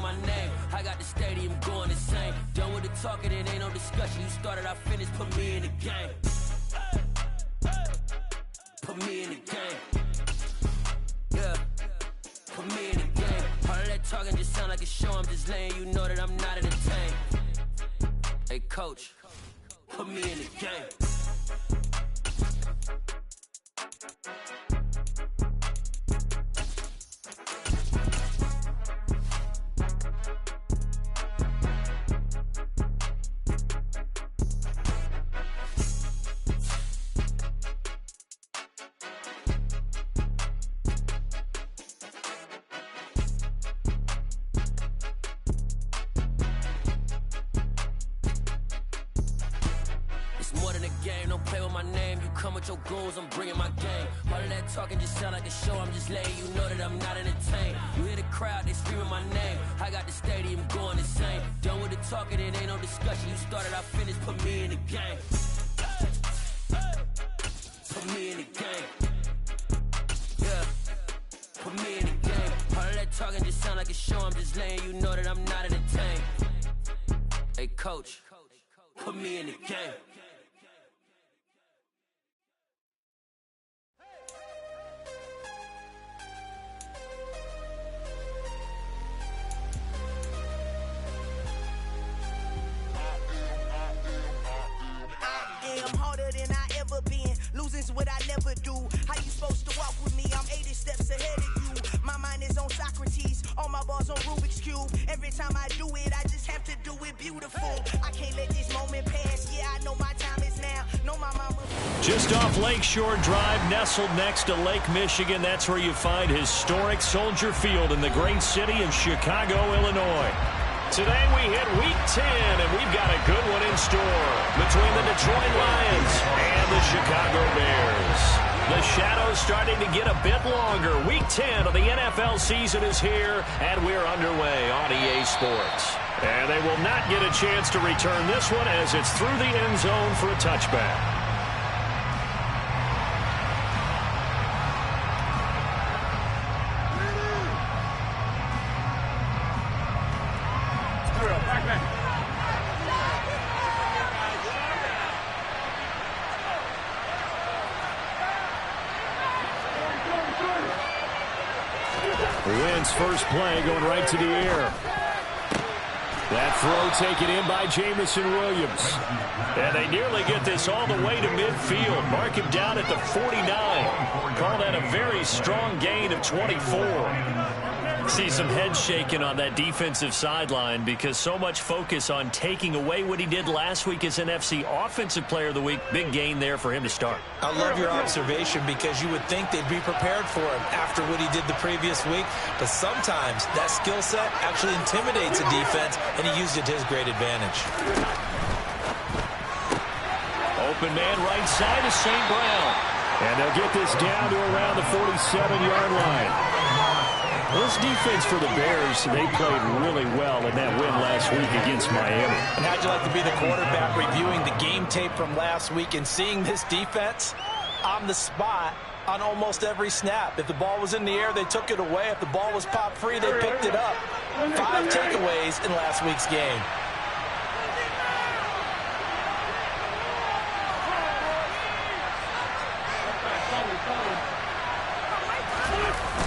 my name. I got the stadium going insane. Done with the talking, it ain't no discussion. You started, I finished, put me in the game. Put me in the game. Yeah. Put me in the game. All of that talking just sound like a show. I'm just letting you know that I'm not entertained. Hey, coach, put me in the game. Your goals, I'm bringing my game. All of that talking just sound like a show. I'm just letting you know that I'm not entertained. You hear the crowd, they screaming my name. I got the stadium going insane. Done with the talking, it ain't no discussion. You started, I finished, put me in the game. Put me in the game. Yeah. Put me in the game. All of that talking just sound like a show. I'm just letting you know that I'm not entertained. Hey, coach, put me in the game. Losing's what I never do. How you supposed to walk with me? I'm 80 steps ahead of you. My mind is on Socrates, all my balls on Rubik's Cube. Every time I do it, I just have to do it beautiful. I can't let this moment pass. Yeah, I know my time is now. Know my mama. Just off Lakeshore Drive, nestled next to Lake Michigan. That's where you find historic Soldier Field in the great city of Chicago, Illinois. Today we hit Week 10, and we've got a good one in store between the Detroit Lions and the Chicago Bears. The shadows starting to get a bit longer. Week 10 of the NFL season is here, and we're underway on EA Sports. And they will not get a chance to return this one as it's through the end zone for a touchback. First play going right to the air. That throw taken in by Jamison Williams. And they nearly get this all the way to midfield. Mark him down at the 49. Call that a very strong gain of 24. See some head shaking on that defensive sideline because so much focus on taking away what he did last week as NFC Offensive Player of the Week. Big gain there for him to start. I love your observation because you would think they'd be prepared for him after what he did the previous week. But sometimes that skill set actually intimidates a defense, and he used it to his great advantage. Open man right side is St. Brown. And they'll get this down to around the 47-yard line. This defense for the Bears, they played really well in that win last week against Miami. And how'd you like to be the quarterback reviewing the game tape from last week and seeing this defense on the spot on almost every snap? If the ball was in the air, they took it away. If the ball was popped free, they picked it up. 5 takeaways in last week's game.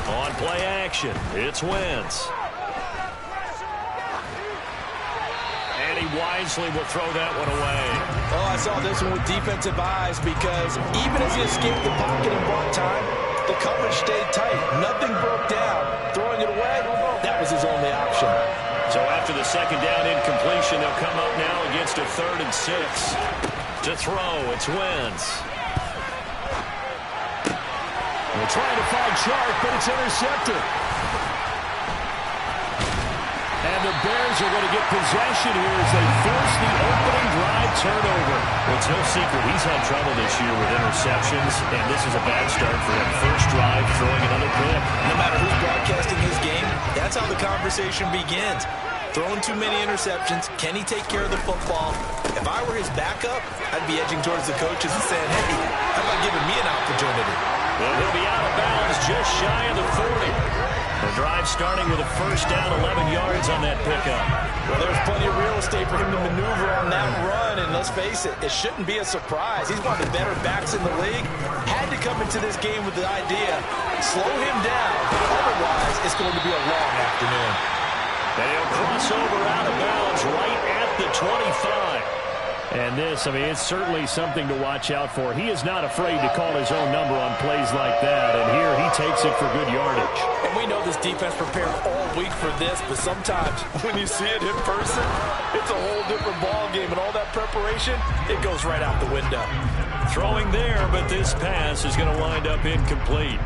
On play action, it's Wentz. And he wisely will throw that one away. Oh, I saw this one with defensive eyes because even as he escaped the pocket and bought time, the coverage stayed tight. Nothing broke down. Throwing it away, that was his only option. So after the second down incompletion, they'll come up now against a 3rd and 6. To throw, it's Wentz. They're trying to find Chark, but it's intercepted. And the Bears are going to get possession here as they force the opening drive turnover. It's no secret he's had trouble this year with interceptions, and this is a bad start for him. First drive, throwing another pick. No matter who's broadcasting his game, that's how the conversation begins. Throwing too many interceptions. Can he take care of the football? If I were his backup, I'd be edging towards the coaches and saying, hey, how about giving me an opportunity? Well, he'll be out of bounds just shy of the 40. The The drive starting with a first down, 11 yards on that pickup. Well, there's plenty of real estate for him to maneuver on that run, and let's face it, it shouldn't be a surprise. He's one of the better backs in the league. Had to come into this game with the idea, slow him down, otherwise it's going to be a long afternoon. And he'll cross over out of bounds right at the 25. And this, I mean, it's certainly something to watch out for. He is not afraid to call his own number on plays like that, and here he takes it for good yardage. And we know this defense prepared all week for this, but sometimes when you see it in person, it's a whole different ball game, and all that preparation, it goes right out the window. Throwing there, but this pass is going to wind up incomplete.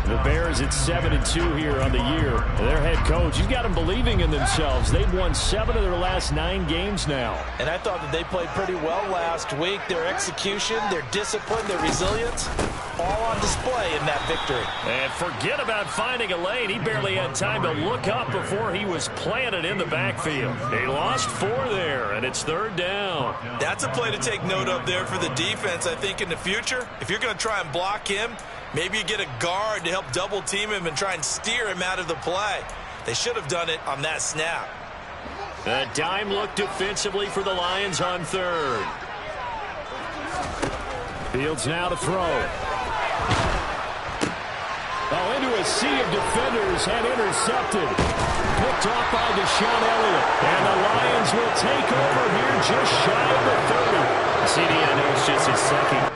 The Bears at 7-2 here on the year. Their head coach, he's got them believing in themselves. They've won 7 of their last 9 games now. And I thought that they played pretty well last week. Their execution, their discipline, their resilience, all on display in that victory. And forget about finding a lane. He barely had time to look up before he was planted in the backfield. He lost 4 there, and it's 3rd down. That's a play to take note of there for the defense, I think, in the future. If you're going to try and block him, maybe you get a guard to help double team him and try and steer him out of the play. They should have done it on that snap. A dime look defensively for the Lions on 3rd. Fields now to throw. Oh, into a sea of defenders and intercepted. Picked off by Deshaun Elliott. And the Lions will take over here just shy of the 30. The CD, I know it's just his second.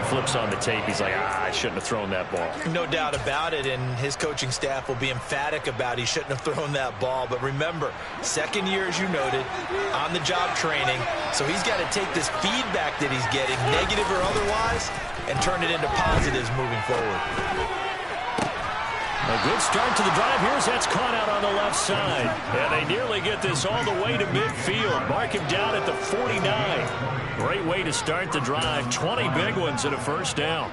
Flips on the tape, he's like, I shouldn't have thrown that ball. No doubt about it, and his coaching staff will be emphatic about he shouldn't have thrown that ball. But remember, second year, as you noted, on-the-job training, so he's got to take this feedback that he's getting, negative or otherwise, and turn it into positives moving forward. A good start to the drive. Here's that's caught out on the left side. And they nearly get this all the way to midfield. Mark him down at the 49. Great way to start the drive. 20 big ones and a first down.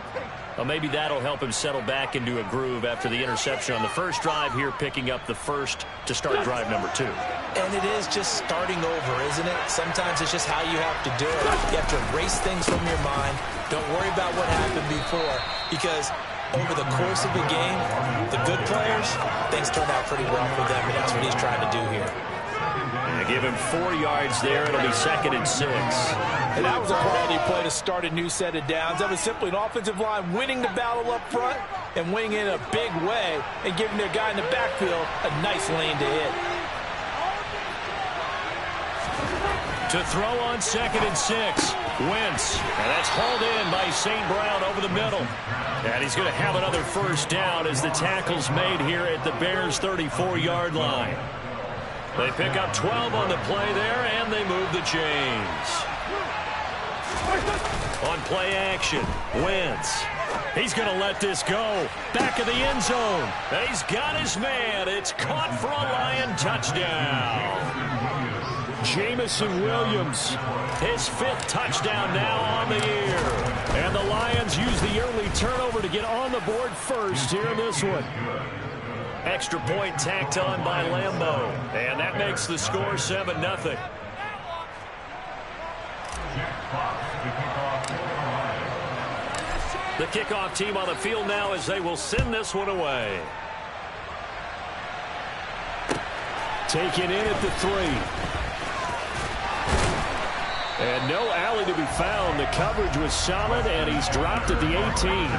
Well, maybe that'll help him settle back into a groove after the interception on the first drive here, picking up the first to start drive number 2. And it is just starting over, isn't it? Sometimes it's just how you have to do it. You have to erase things from your mind. Don't worry about what happened before, because over the course of the game, the good players, things turned out pretty well for them, and that's what he's trying to do here. And give him 4 yards there. It'll be 2nd and 6. And that was a quality play to start a new set of downs. That was simply an offensive line winning the battle up front and winning in a big way and giving their guy in the backfield a nice lane to hit. To throw on 2nd and 6. Wentz. And that's hauled in by St. Brown over the middle. And he's going to have another first down as the tackle's made here at the Bears' 34-yard line. They pick up 12 on the play there, and they move the chains. On play action, Wentz. He's going to let this go. Back of the end zone. And he's got his man. It's caught for a Lion touchdown. Jamison Williams, his 5th touchdown now on the year. And the Lions use the early turnover to get on the board first here in this one. Extra point tacked on by Lambeau. And that makes the score 7-0. The kickoff team on the field now as they will send this one away. Taken in at the 3. And no alley to be found. The coverage was solid, and he's dropped at the 18.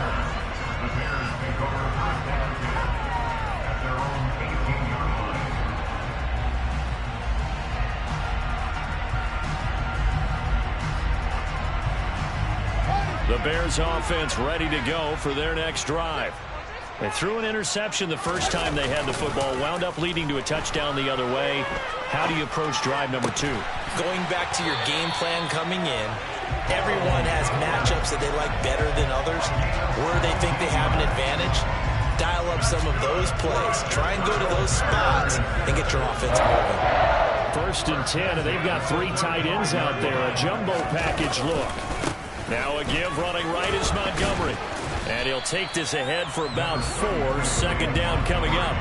The Bears offense ready to go for their next drive. They threw an interception the first time they had the football, wound up leading to a touchdown the other way. How do you approach drive number 2? Going back to your game plan coming in, everyone has matchups that they like better than others, where they think they have an advantage. Dial up some of those plays. Try and go to those spots and get your offense moving. 1st and 10, and they've got 3 tight ends out there. A jumbo package look. Now a give running right is Montgomery. And he'll take this ahead for about 4. 2nd down coming up.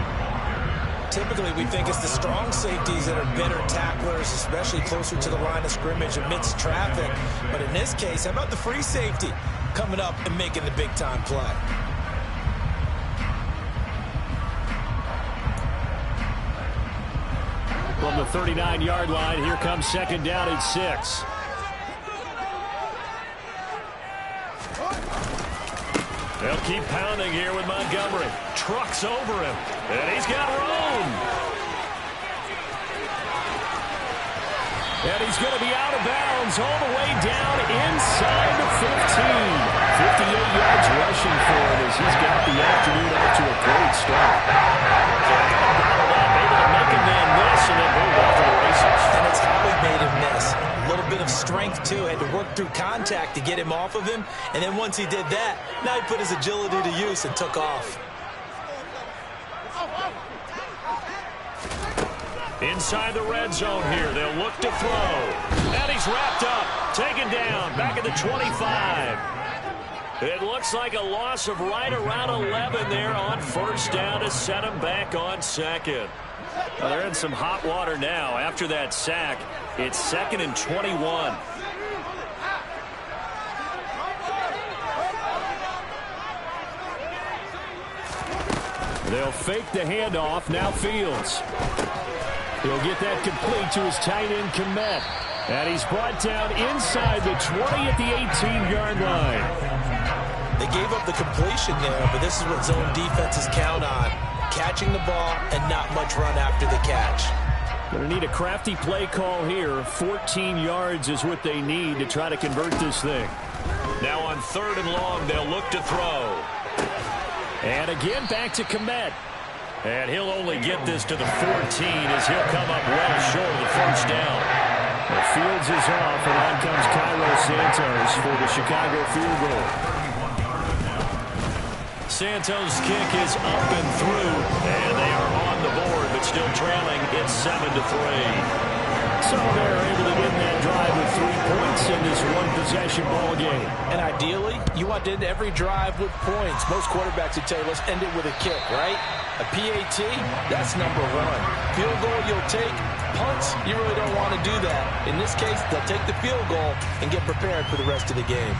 Typically, we think it's the strong safeties that are better tacklers, especially closer to the line of scrimmage amidst traffic. But in this case, how about the free safety coming up and making the big-time play? From the 39-yard line, here comes 2nd down at 6. They'll keep pounding here with Montgomery. Trucks over him, and he's got room. And he's going to be out of bounds all the way down inside the 15. 58 yards rushing for him as he's got the afternoon off to a great start. Able to make a man miss and then move off to the races. And it's how he made him miss. A little bit of strength, too. Had to work through contact to get him off of him. And then once he did that, now he put his agility to use and took off. Inside the red zone here, they'll look to throw. And he's wrapped up, taken down, back at the 25. It looks like a loss of right around 11 there on 1st down to set him back on 2nd. Well, they're in some hot water now. After that sack, it's 2nd and 21. They'll fake the handoff. Now Fields. He'll get that complete to his tight end, Kmet. And he's brought down inside the 20 at the 18-yard line. They gave up the completion there, but this is what zone defenses count on. Catching the ball and not much run after the catch. Going to need a crafty play call here. 14 yards is what they need to try to convert this thing. Now on 3rd and long, they'll look to throw. And again, back to Kmet. And he'll only get this to the 14 as he'll come up well short of the 1st down. The Fields is off, and on comes Cairo Santos for the Chicago field goal. Santos' kick is up and through, and they are on the board, but still trailing. It's 7-3. So they're able to win that drive with 3 points in this one-possession ball game. And ideally, you want to end every drive with points. Most quarterbacks would tell you, let's end it with a kick, right? A PAT, that's number 1. Field goal you'll take. Punts, you really don't want to do that. In this case, they'll take the field goal and get prepared for the rest of the game.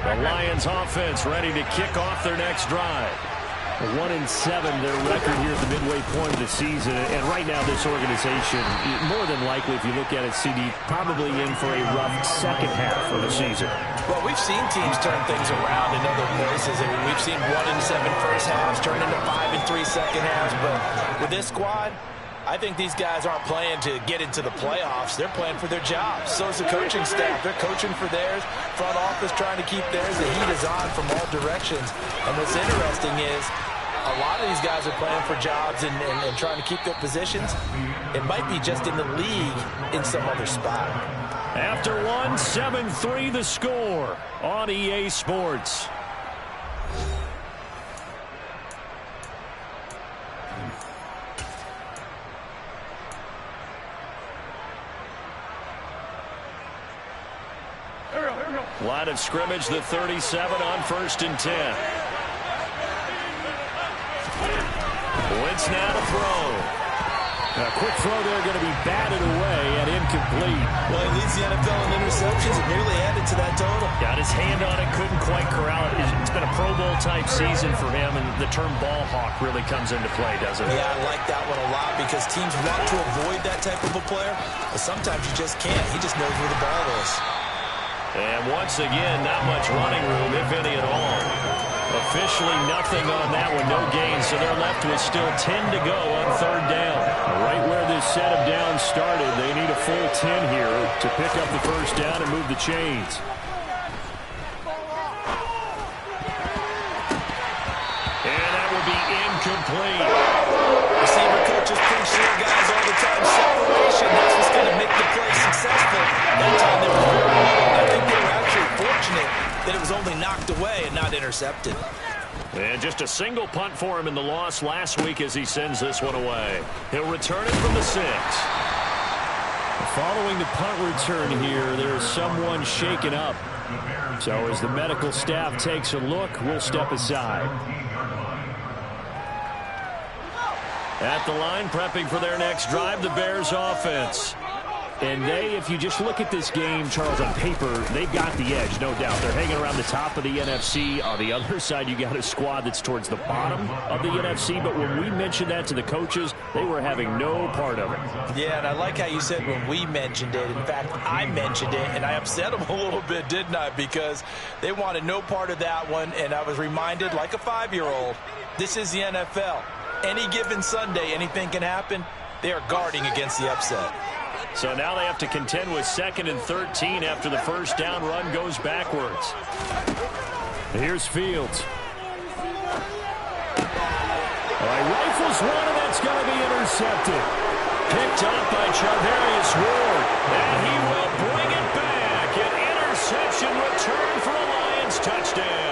The Lions offense ready to kick off their next drive. 1-7, their record here at the midway point of the season. And right now, this organization, more than likely, if you look at it, CD, probably in for a rough second half of the season. Well, we've seen teams turn things around in other places. I mean, we've seen 1-7 first halves turn into 5-3 second halves. But with this squad, I think these guys aren't playing to get into the playoffs. They're playing for their jobs. So is the coaching staff. They're coaching for theirs. Front office trying to keep theirs. The heat is on from all directions. And what's interesting is a lot of these guys are playing for jobs and trying to keep their positions. It might be just in the league in some other spot. After 7-3 the score on EA Sports. Line of scrimmage, the 37 on 1st and 10. Wentz now to throw. A quick throw there going to be batted away and incomplete. Well, he leads the NFL in interceptions and nearly added to that total. Got his hand on it, couldn't quite corral it. It's been a Pro Bowl type season for him, and the term ball hawk really comes into play, doesn't it? Yeah, I like that one a lot because teams want to avoid that type of a player, but sometimes you just can't. He just knows where the ball is. And once again, not much running room, if any at all. Officially nothing on that one, no gain, so they're left with still 10 to go on 3rd down. Right where this set of downs started, they need a full 10 here to pick up the 1st down and move the chains. And that will be incomplete. Receiver coaches preach to their guys all the time, separation, that's what's going to make the play successful. That time they were very low. I think they were actually fortunate that it was only knocked away and not intercepted. And just a single punt for him in the loss last week as he sends this one away. He'll return it from the 6. Following the punt return here, there's someone shaken up. So as the medical staff takes a look, we'll step aside. At the line, prepping for their next drive, the Bears offense. And they, if you just look at this game, Charles, on paper, they've got the edge, no doubt. They're hanging around the top of the NFC. On the other side, you got a squad that's towards the bottom of the NFC. But when we mentioned that to the coaches, they were having no part of it. Yeah, and I like how you said when we mentioned it. In fact, I mentioned it, and I upset them a little bit, didn't I? Because they wanted no part of that one, and I was reminded, like a 5-year-old, this is the NFL. Any given Sunday, anything can happen. They are guarding against the upset. So now they have to contend with 2nd and 13 after the first down run goes backwards. Here's Fields. Rifles one, and that's going to be intercepted. Picked up by Charvarius Ward. And he will bring it back. An interception return for a Lions touchdown.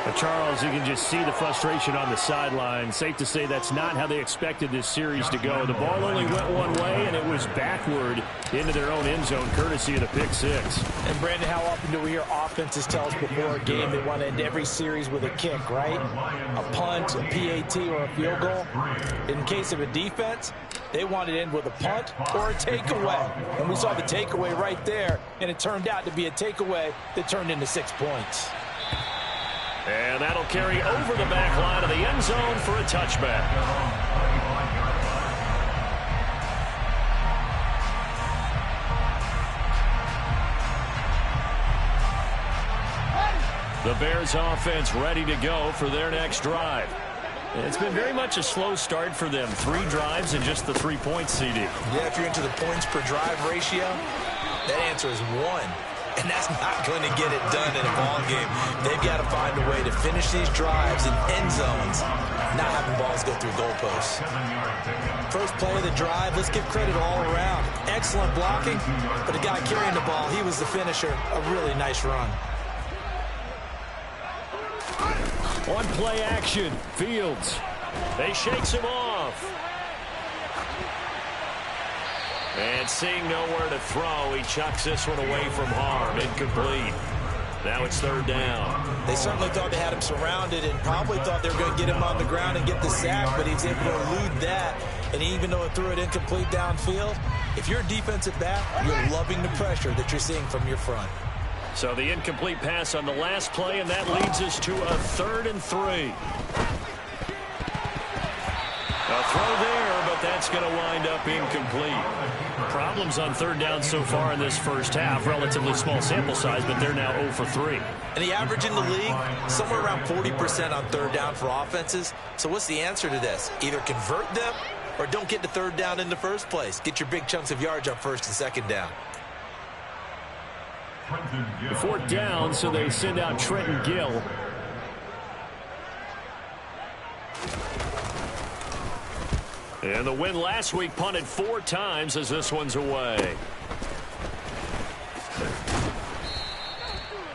But Charles, you can just see the frustration on the sideline. Safe to say that's not how they expected this series to go. The ball only went one way, and it was backward into their own end zone, courtesy of the pick 6. And, Brandon, how often do we hear offenses tell us before a game they want to end every series with a kick, right? A punt, a PAT, or a field goal. In case of a defense, they want to end with a punt or a takeaway. And we saw the takeaway right there, and it turned out to be a takeaway that turned into 6 points. And that'll carry over the back line of the end zone for a touchback. The Bears offense ready to go for their next drive. It's been very much a slow start for them. 3 drives and just the 3 points, CD. Yeah, if you're into the points per drive ratio, that answer is 1. And that's not going to get it done in a ball game. They've got to find a way to finish these drives in end zones, not having balls go through goalposts. First play of the drive, let's give credit all around. Excellent blocking, but the guy carrying the ball, he was the finisher. A really nice run. On play action, Fields. They shakes him off. And seeing nowhere to throw, he chucks this one away from harm. Incomplete. Now it's 3rd down. They certainly thought they had him surrounded and probably thought they were going to get him on the ground and get the sack, but he's able to elude that. And even though it threw it incomplete downfield, if you're a defensive back, you're loving the pressure that you're seeing from your front. So the incomplete pass on the last play, and that leads us to a 3rd and 3. A throw there, but that's going to wind up incomplete. Problems on 3rd down so far in this first half. Relatively small sample size, but they're now 0 for 3. And the average in the league, somewhere around 40% on 3rd down for offenses. So what's the answer to this? Either convert them or don't get to 3rd down in the first place. Get your big chunks of yards on 1st and 2nd down. 4th down, so they send out Trenton Gill. And the win last week punted 4 times as this one's away.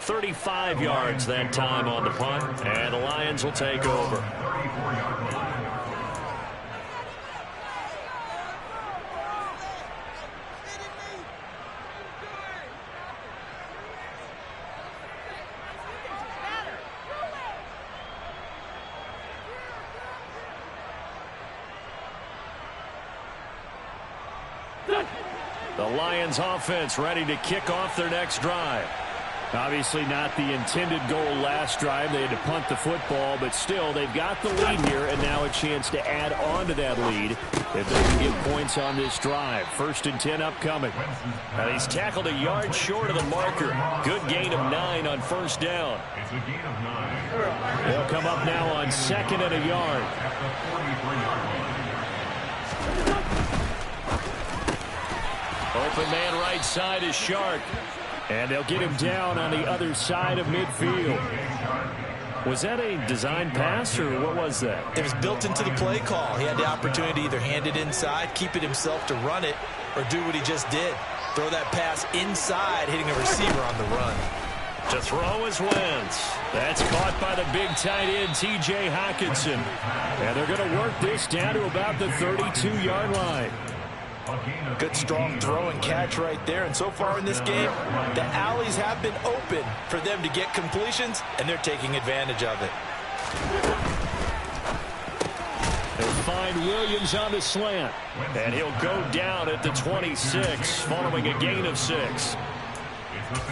35 yards that time on the punt, and the Lions will take over. The Lions offense ready to kick off their next drive. Obviously not the intended goal last drive. They had to punt the football, but still they've got the lead here, and now a chance to add on to that lead if they can get points on this drive. 1st and 10 upcoming. Now he's tackled a yard short of the marker. Good gain of 9 on 1st down. They'll come up now on 2nd and a yard. Open man right side is Shark. And they'll get him down on the other side of midfield. Was that a design pass, or what was that? It was built into the play call. He had the opportunity to either hand it inside, keep it himself to run it, or do what he just did. Throw that pass inside, hitting a receiver on the run. To throw is Wentz. That's caught by the big tight end, T.J. Hockenson. And they're going to work this down to about the 32-yard line. Good, strong throw and catch right there. And so far in this game, the alleys have been open for them to get completions, and they're taking advantage of it. They'll find Williams on the slant. And he'll go down at the 26 following a gain of 6.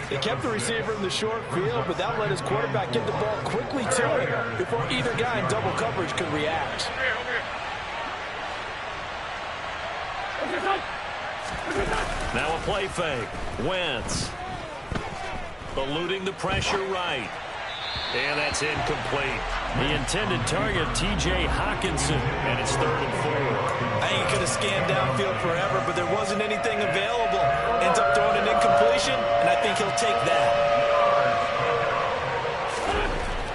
They kept the receiver in the short field, but that let his quarterback get the ball quickly to him before either guy in double coverage could react. Now a play fake. Wentz eluding the pressure right. And that's incomplete. The intended target, T.J. Hockenson, and it's 3rd and 4. I think he could have scanned downfield forever, but there wasn't anything available. Ends up throwing an incompletion, and I think he'll take that.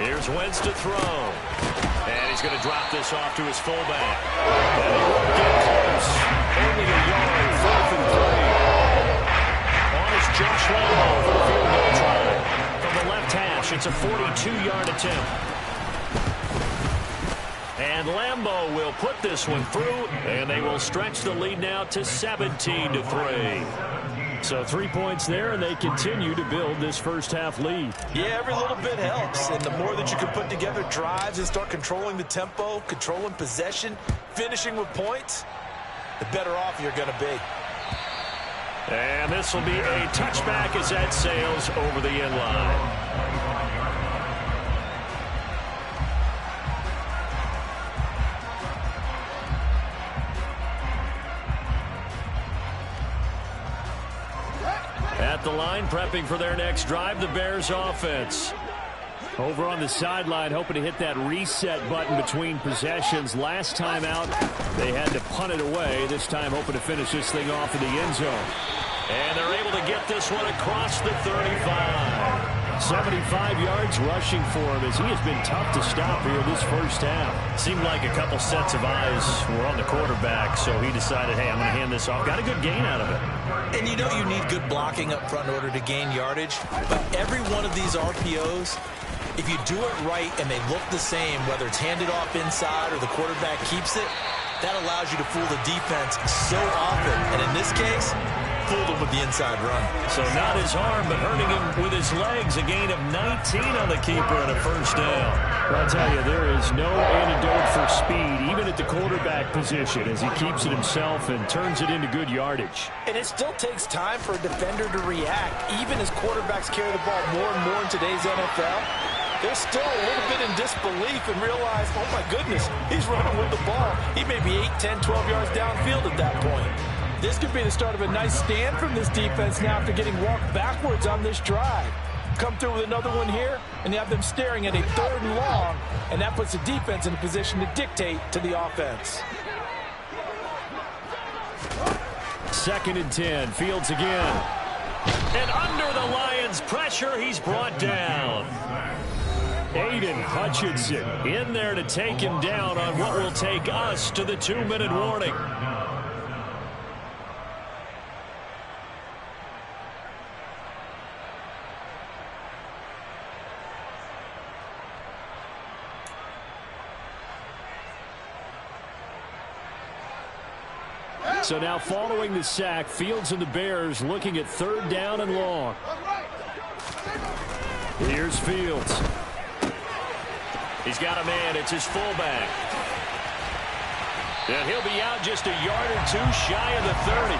Here's Wentz to throw. And he's going to drop this off to his fullback. And he won't get close. Only a yard, 4th and 3. On is Josh Lambo for the field goal try. From the left hash, it's a 42-yard attempt. And Lambo will put this one through, and they will stretch the lead now to 17-3. So 3 points there, and they continue to build this first half lead. Yeah, every little bit helps, and the more that you can put together drives and start controlling the tempo, controlling possession, finishing with points, the better off you're going to be. And this will be a touchback as that sails over the end line. At the line, prepping for their next drive, the Bears offense. Over on the sideline, hoping to hit that reset button between possessions. Last time out, they had to punt it away. This time, hoping to finish this thing off in the end zone. And they're able to get this one across the 35. 75 yards rushing for him as he has been tough to stop here this first half. Seemed like a couple sets of eyes were on the quarterback, so he decided, hey, I'm going to hand this off. Got a good gain out of it. And you know you need good blocking up front in order to gain yardage, but every one of these RPOs, if you do it right and they look the same, whether it's handed off inside or the quarterback keeps it, that allows you to fool the defense so often. And in this case, fooled him with the inside run. So not his arm, but hurting him with his legs. A gain of 19 on the keeper and a first down. I'll tell you, there is no antidote for speed, even at the quarterback position, as he keeps it himself and turns it into good yardage. And it still takes time for a defender to react, even as quarterbacks carry the ball more and more in today's NFL. They're still a little bit in disbelief and realize, oh my goodness, he's running with the ball. He may be 8, 10, 12 yards downfield at that point. This could be the start of a nice stand from this defense now after getting walked backwards on this drive. Come through with another one here, and you have them staring at a 3rd and long, and that puts the defense in a position to dictate to the offense. 2nd and 10, Fields again. And under the Lions' pressure, he's brought down. Aiden Hutchinson in there to take him down on what will take us to the 2-minute warning. So now following the sack, Fields and the Bears looking at 3rd down and long. Here's Fields. He's got a man. It's his fullback. And he'll be out just a yard or two shy of the 30.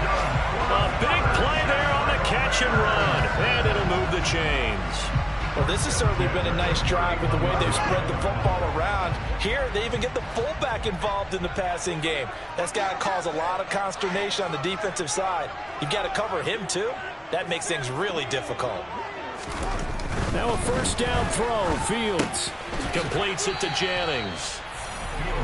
A big play there on the catch and run. And it'll move the chains. Well, this has certainly been a nice drive with the way they've spread the football around. Here, they even get the fullback involved in the passing game. That's got to cause a lot of consternation on the defensive side. You've got to cover him, too. That makes things really difficult. Now a first down throw. Fields completes it to Jennings.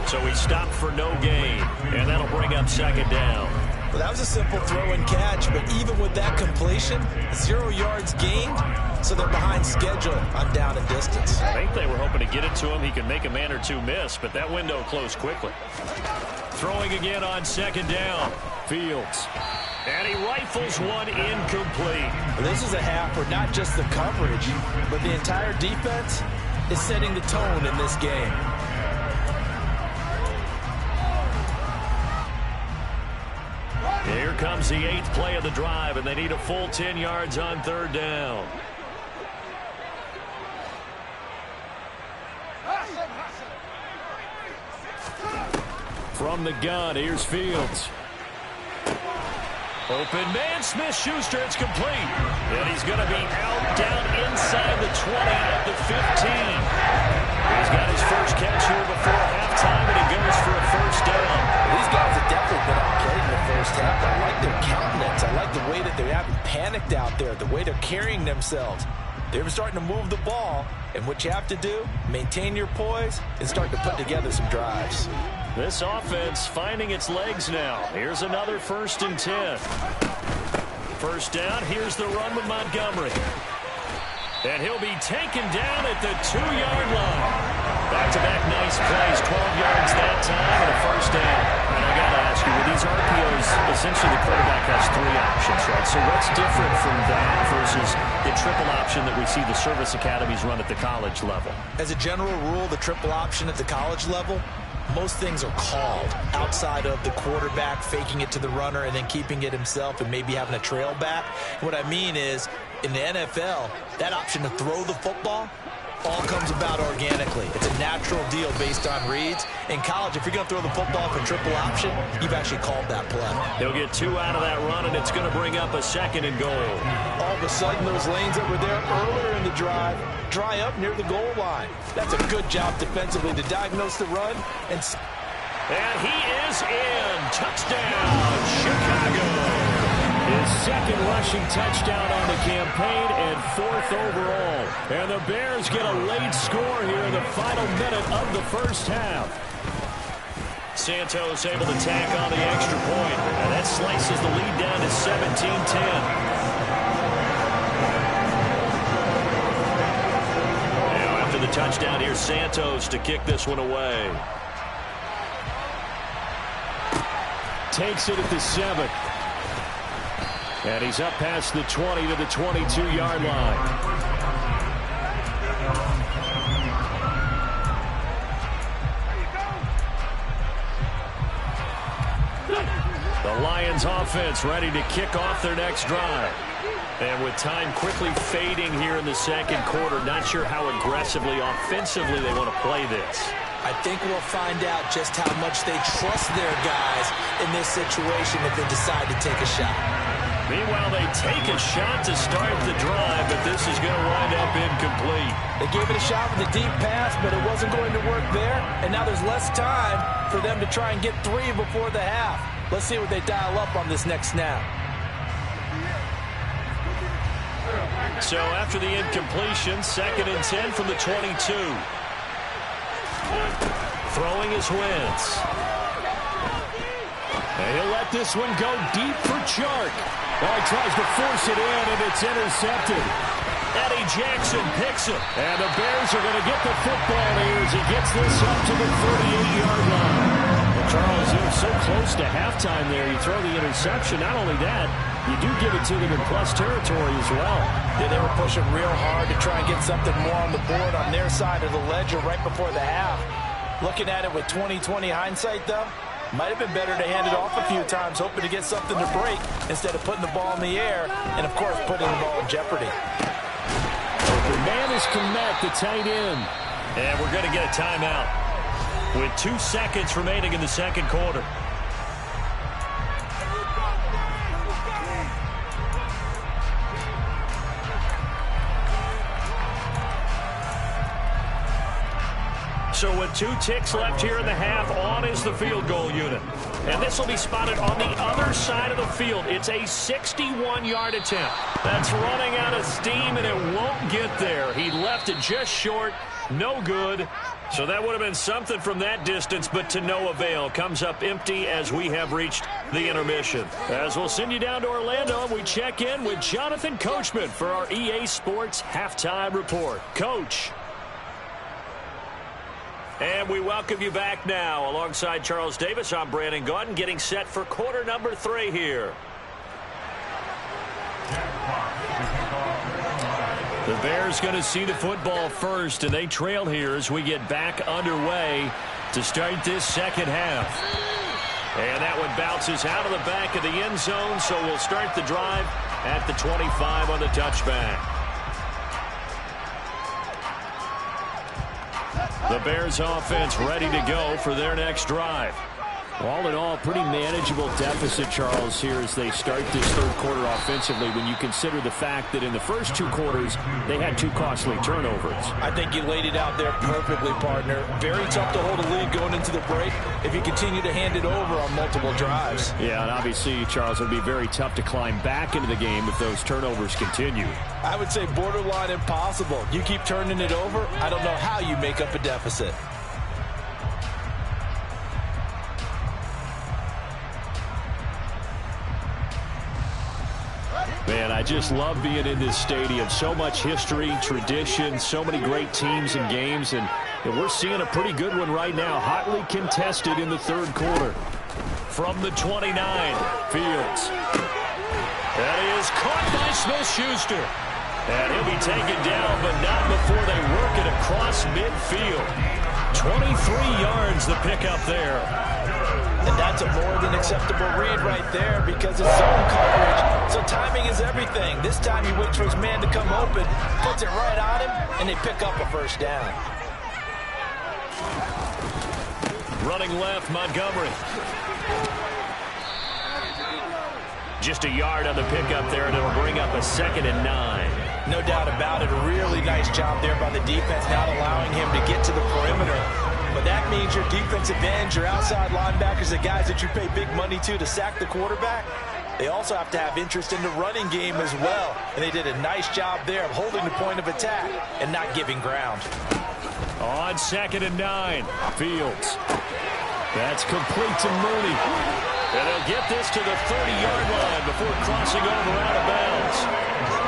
So he stopped for no gain, and that'll bring up 2nd down. Well, that was a simple throw and catch, but even with that completion, 0 yards gained, so they're behind schedule on down and distance. I think they were hoping to get it to him. He could make a man or two miss, but that window closed quickly. Throwing again on 2nd down. Fields. And he rifles one incomplete. This is a half where not just the coverage, but the entire defense is setting the tone in this game. Here comes the 8th play of the drive, and they need a full 10 yards on 3rd down. From the gun, here's Fields. Open man, Smith-Schuster, it's complete. And he's going to be out down inside the 20 at the 15. He's got his first catch here before halftime, and he goes for a first down. These guys have definitely been outplayed in the first half. I like their countenance. I like the way that they haven't panicked out there, the way they're carrying themselves. They're starting to move the ball, and what you have to do, maintain your poise and start to put together some drives. This offense finding its legs now. Here's another 1st and 10. First down, here's the run with Montgomery. And he'll be taken down at the 2-yard line. Back-to-back nice plays, 12 yards that time and a first down. And I got to ask you, with these RPOs, essentially the quarterback has 3 options, right? So what's different from that versus the triple option that we see the service academies run at the college level? As a general rule, the triple option at the college level, most things are called outside of the quarterback faking it to the runner and then keeping it himself and maybe having a trail back. What I mean is, in the NFL, that option to throw the football all comes about organically. It's a natural deal based on reads. In college, if you're going to throw the football for triple option, you've actually called that play. He'll get 2 out of that run, and it's going to bring up a 2nd and goal. All of a sudden, those lanes that were there earlier in the drive dry up near the goal line. That's a good job defensively to diagnose the run. And he is in. Touchdown, Chicago. His 2nd rushing touchdown on the campaign and 4th overall. And the Bears get a late score here in the final minute of the first half. Santos able to tack on the extra point. And that slices the lead down to 17-10. The touchdown, here's Santos to kick this one away. Takes it at the 7. And he's up past the 20 to the 22-yard line. The Lions offense ready to kick off their next drive. And with time quickly fading here in the 2nd quarter, not sure how aggressively, offensively they want to play this. I think we'll find out just how much they trust their guys in this situation if they decide to take a shot. Meanwhile, they take a shot to start the drive, but this is going to wind up incomplete. They gave it a shot with a deep pass, but it wasn't going to work there. And now there's less time for them to try and get 3 before the half. Let's see what they dial up on this next snap. So after the incompletion, 2nd and 10 from the 22. Throwing his Wentz. And he'll let this one go deep for Chark. He tries to force it in, and it's intercepted. Eddie Jackson picks it. And the Bears are going to get the football here as he gets this up to the 38-yard line. Well, Charles, you're so close to halftime there. You throw the interception. Not only that, you do give it to them in plus territory as well. Yeah, they were pushing real hard to try and get something more on the board on their side of the ledger right before the half. Looking at it with 20/20 hindsight, though, might have been better to hand it off a few times, hoping to get something to break instead of putting the ball in the air and, of course, putting the ball in jeopardy. The man is Kmet, the tight end. And we're going to get a timeout with 2 seconds remaining in the 2nd quarter. So with 2 ticks left here in the half, on is the field goal unit. And this will be spotted on the other side of the field. It's a 61-yard attempt. That's running out of steam, and it won't get there. He left it just short. No good. So that would have been something from that distance, but to no avail. Comes up empty as we have reached the intermission. As we'll send you down to Orlando, we check in with Jonathan Coachman for our EA Sports Halftime Report. Coach. And we welcome you back now. Alongside Charles Davis, I'm Brandon Gaudin, getting set for quarter number 3 here. The Bears going to see the football first, and they trail here as we get back underway to start this second half. And that one bounces out of the back of the end zone, so we'll start the drive at the 25 on the touchback. The Bears offense ready to go for their next drive. All in all, pretty manageable deficit, Charles, here as they start this third quarter offensively when you consider the fact that in the first 2 quarters, they had 2 costly turnovers. I think you laid it out there perfectly, partner. Very tough to hold a lead going into the break if you continue to hand it over on multiple drives. Yeah, and obviously, Charles, it would be very tough to climb back into the game if those turnovers continue. I would say borderline impossible. You keep turning it over, I don't know how you make up a deficit. Man, I just love being in this stadium. So much history, tradition, so many great teams and games, and we're seeing a pretty good one right now. Hotly contested in the third quarter. From the 29, Fields. That is caught by Smith-Schuster. And he'll be taken down, but not before they work it across midfield. 23 yards the pickup there. And that's a more than acceptable read right there because it's zone coverage. So timing is everything. This time he waits for his man to come open, puts it right on him, and they pick up a first down. Running left, Montgomery. Just a yard on the pickup there, and it'll bring up a 2nd and 9. No doubt about it. A really nice job there by the defense, not allowing him to get to the perimeter. But that means your defensive ends, your outside linebackers, the guys that you pay big money to sack the quarterback, they also have to have interest in the running game as well. And they did a nice job there of holding the point of attack and not giving ground. On 2nd and 9, Fields. That's complete to Mooney. And they'll get this to the 30-yard line before crossing over out of bounds.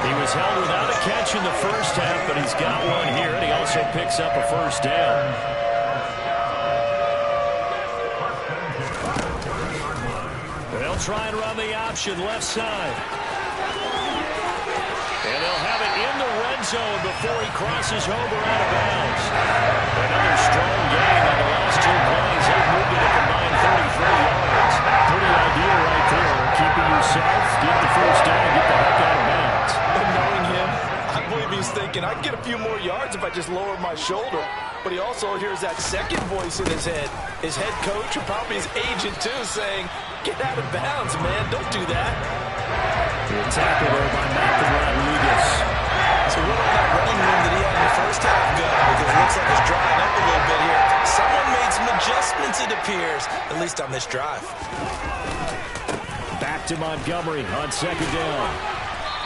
He was held without a catch in the first half, but he's got one here, and he also picks up a first down. They'll try and run the option left side. And they'll have it in the red zone before he crosses over out of bounds. Another strong game on the last 2 plays. They've moved it a combined 33 yards. Pretty ideal right there. Keeping yourself, get the first down, get the heck out of bounds. And knowing him, I believe he's thinking, I can get a few more yards if I just lower my shoulder. But he also hears that second voice in his head. His head coach, or probably his agent too, saying, get out of bounds, man. Don't do that. Good tackle there by Malcolm Rodriguez. So what about that running room that he had in the first half go? Because it looks like it's drying up a little bit here. Someone made some adjustments, it appears, at least on this drive. Back to Montgomery on 2nd down.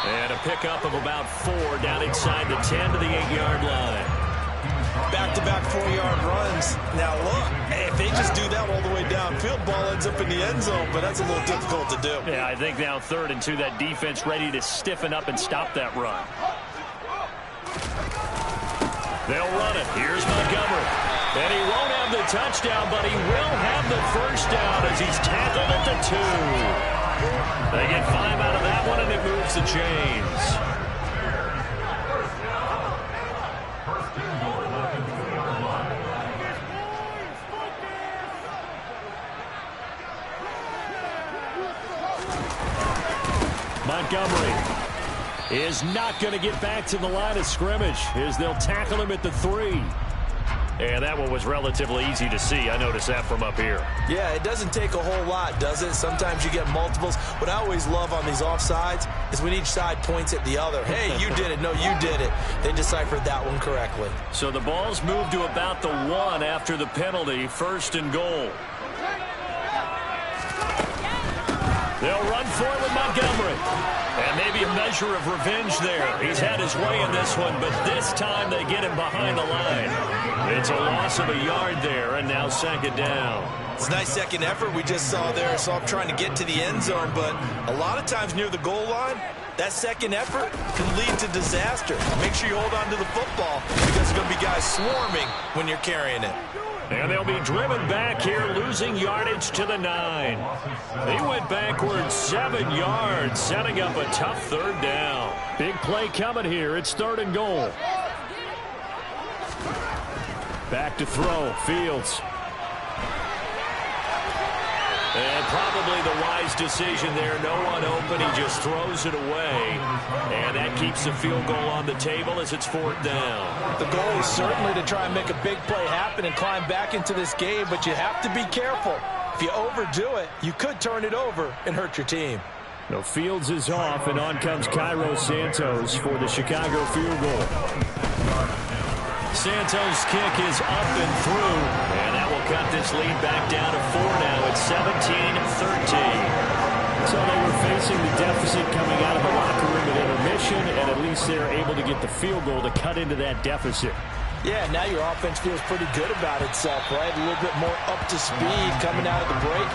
And a pickup of about 4 down inside the 10 to the 8-yard line. Back-to-back 4-yard runs. Now look, if they just do that all the way downfield, ball ends up in the end zone, but that's a little difficult to do. Yeah, I think now 3rd and 2, that defense ready to stiffen up and stop that run. They'll run it. Here's Montgomery. And he won't have the touchdown, but he will have the first down as he's tackled at the 2. They get 5 out of that one, and it moves the chains. Montgomery is not going to get back to the line of scrimmage as they'll tackle him at the 3. And that one was relatively easy to see. I noticed that from up here. Yeah, it doesn't take a whole lot, does it? Sometimes you get multiples. What I always love on these offsides is when each side points at the other. Hey, you did it. No, you did it. They deciphered that one correctly. So the ball's moved to about the 1 after the penalty. 1st and goal. They'll run for it with Montgomery. And maybe a measure of revenge there. He's had his way in this one, but this time they get him behind the line. It's a loss of a yard there, and now 2nd down. It's a nice second effort we just saw there. So I'm trying to get to the end zone, but a lot of times near the goal line, that second effort can lead to disaster. Make sure you hold on to the football because there's going to be guys swarming when you're carrying it. And they'll be driven back here, losing yardage to the 9. He went backwards 7 yards, setting up a tough third down. Big play coming here. It's 3rd and goal. Back to throw. Fields. And probably the wise decision there. No one open. He just throws it away. And that keeps the field goal on the table as it's 4th down. The goal is certainly to try and make a big play happen and climb back into this game, but you have to be careful. If you overdo it, you could turn it over and hurt your team. No, Fields is off, and on comes Cairo Santos for the Chicago field goal. Santos' kick is up and through, and that will cut this lead back down to 4 now. It's 17-13. So they were facing the deficit coming out of the locker room at intermission, and at least they're able to get the field goal to cut into that deficit. Yeah, now your offense feels pretty good about itself, right? A little bit more up to speed coming out of the break.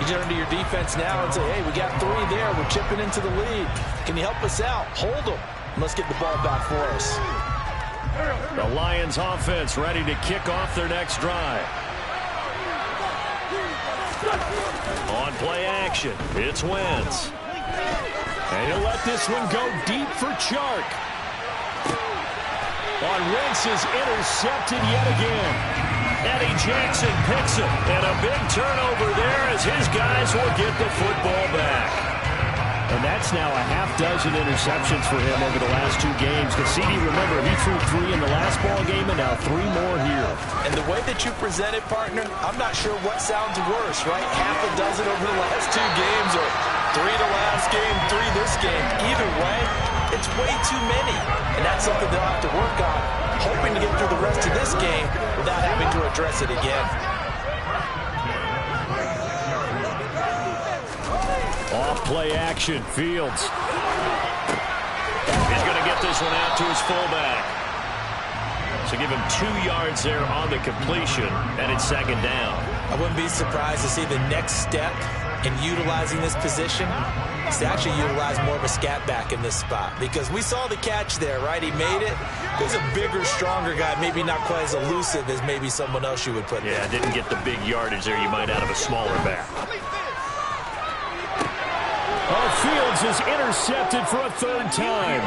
You turn to your defense now and say, hey, we got 3 there. We're chipping into the lead. Can you help us out? Hold them. Let's get the ball back for us. The Lions offense ready to kick off their next drive. On play action, it's Wentz. And he'll let this one go deep for Chark. On Wentz is intercepted yet again. Eddie Jackson picks it. And a big turnover there as his guys will get the football back. And that's now a half-dozen interceptions for him over the last 2 games. Cassini, remember, he threw 3 in the last ball game and now 3 more here. And the way that you present it, partner, I'm not sure what sounds worse, right? Half a dozen over the last 2 games or 3 the last game, 3 this game. Either way, it's way too many. And that's something they'll have to work on, hoping to get through the rest of this game without having to address it again. Off play action, Fields. He's going to get this one out to his fullback. So give him 2 yards there on the completion, and it's 2nd down. I wouldn't be surprised to see the next step in utilizing this position is to actually utilize more of a scat back in this spot, because we saw the catch there, right? He made it. There's a bigger, stronger guy, maybe not quite as elusive as maybe someone else you would put there. Yeah, didn't get the big yardage there you might out of a smaller back. Fields is intercepted for a 3rd time.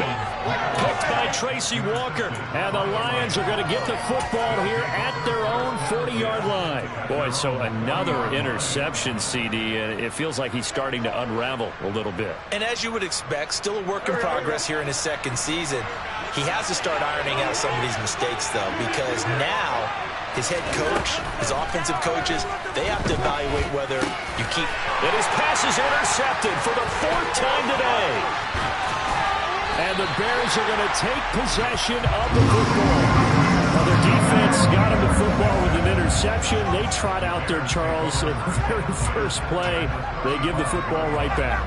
Picked by Tracy Walker. And the Lions are going to get the football here at their own 40-yard line. Boy, so another interception, CD, and it feels like he's starting to unravel a little bit. And as you would expect, still a work in progress here in his 2nd season. He has to start ironing out some of these mistakes, though, because now his head coach, his offensive coaches, they have to evaluate whether you keep. And his pass is intercepted for the 4th time today. And the Bears are going to take possession of the football. Well, their defense got him the football with an interception. They trot out there, Charles, in the very first play. They give the football right back.